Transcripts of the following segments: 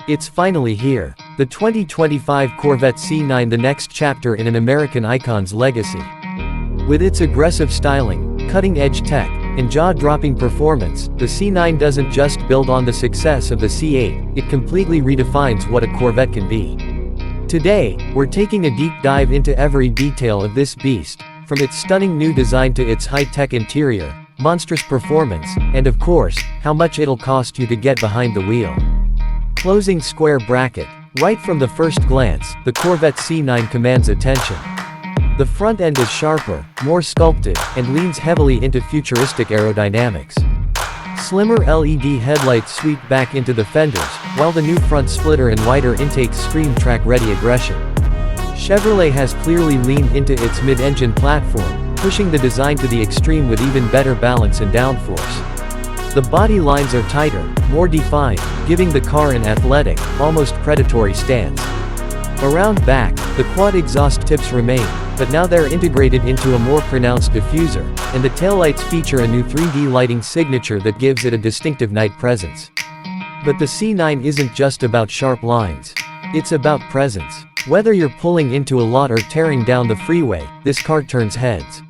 It's finally here. The 2025 Corvette C9, the next chapter in an American icon's legacy. With its aggressive styling, cutting-edge tech, and jaw-dropping performance, the C9 doesn't just build on the success of the C8, it completely redefines what a Corvette can be. Today, we're taking a deep dive into every detail of this beast, from its stunning new design to its high-tech interior, monstrous performance, and of course, how much it'll cost you to get behind the wheel. Closing square bracket. Right from the first glance, the Corvette C9 commands attention. The front end is sharper, more sculpted, and leans heavily into futuristic aerodynamics. Slimmer LED headlights sweep back into the fenders, while the new front splitter and wider intakes scream track-ready aggression. Chevrolet has clearly leaned into its mid-engine platform, pushing the design to the extreme with even better balance and downforce. The body lines are tighter, more defined, giving the car an athletic, almost predatory stance. Around back, the quad exhaust tips remain, but now they're integrated into a more pronounced diffuser, and the taillights feature a new 3D lighting signature that gives it a distinctive night presence. But the C9 isn't just about sharp lines. It's about presence. Whether you're pulling into a lot or tearing down the freeway, this car turns heads.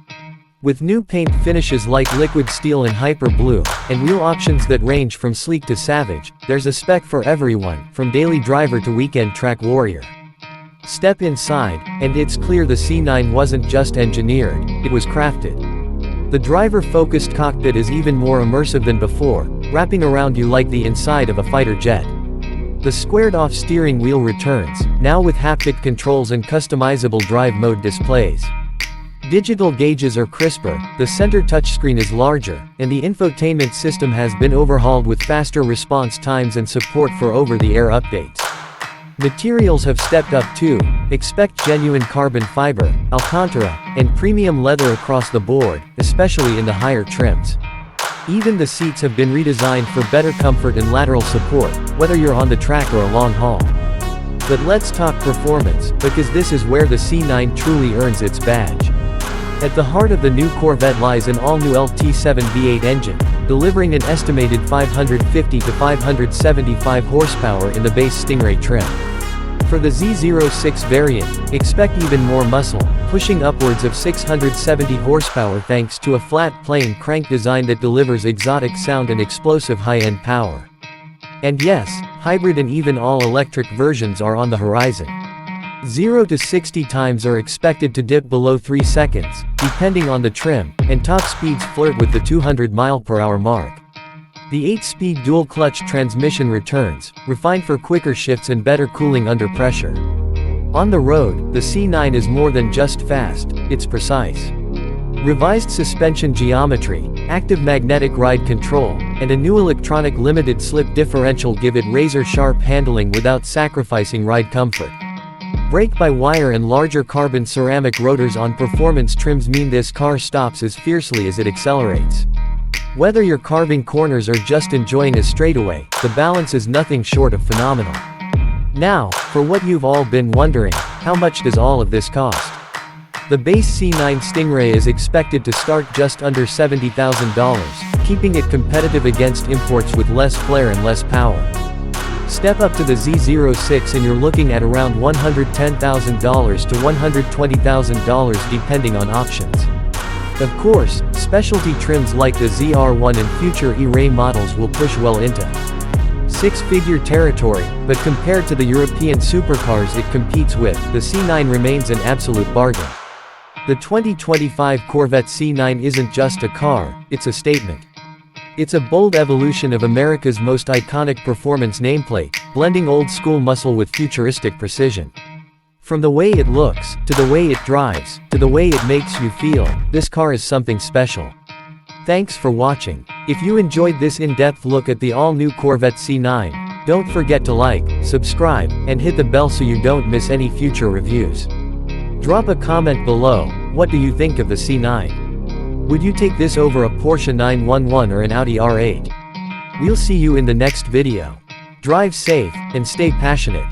With new paint finishes like liquid steel and hyper blue, and wheel options that range from sleek to savage, there's a spec for everyone, from daily driver to weekend track warrior. Step inside, and it's clear the C9 wasn't just engineered, it was crafted. The driver-focused cockpit is even more immersive than before, wrapping around you like the inside of a fighter jet. The squared-off steering wheel returns, now with haptic controls and customizable drive mode displays. Digital gauges are crisper, the center touchscreen is larger, and the infotainment system has been overhauled with faster response times and support for over-the-air updates. Materials have stepped up too. Expect genuine carbon fiber, Alcantara, and premium leather across the board, especially in the higher trims. Even the seats have been redesigned for better comfort and lateral support, whether you're on the track or a long haul. But let's talk performance, because this is where the C9 truly earns its badge. At the heart of the new Corvette lies an all-new LT7 V8 engine, delivering an estimated 550 to 575 horsepower in the base Stingray trim. For the Z06 variant, expect even more muscle, pushing upwards of 670 horsepower thanks to a flat-plane crank design that delivers exotic sound and explosive high-end power. And yes, hybrid and even all-electric versions are on the horizon. 0 to 60 times are expected to dip below 3 seconds, depending on the trim, and top speeds flirt with the 200 mph mark. The 8-speed dual-clutch transmission returns, refined for quicker shifts and better cooling under pressure. On the road, the C9 is more than just fast, it's precise. Revised suspension geometry, active magnetic ride control, and a new electronic limited slip differential give it razor-sharp handling without sacrificing ride comfort. Brake-by-wire and larger carbon ceramic rotors on performance trims mean this car stops as fiercely as it accelerates. Whether you're carving corners or just enjoying a straightaway, the balance is nothing short of phenomenal. Now, for what you've all been wondering, how much does all of this cost? The base C9 Stingray is expected to start just under $70,000, keeping it competitive against imports with less flair and less power. Step up to the Z06 and you're looking at around $110,000 to $120,000 depending on options. Of course, specialty trims like the ZR1 and future E-Ray models will push well into six-figure territory, but compared to the European supercars it competes with, the C9 remains an absolute bargain. The 2025 Corvette C9 isn't just a car, it's a statement. It's a bold evolution of America's most iconic performance nameplate, blending old-school muscle with futuristic precision. From the way it looks, to the way it drives, to the way it makes you feel, this car is something special. Thanks for watching. If you enjoyed this in-depth look at the all-new Corvette C9, don't forget to like, subscribe, and hit the bell so you don't miss any future reviews. Drop a comment below. What do you think of the C9? Would you take this over a Porsche 911 or an Audi R8? We'll see you in the next video. Drive safe, and stay passionate.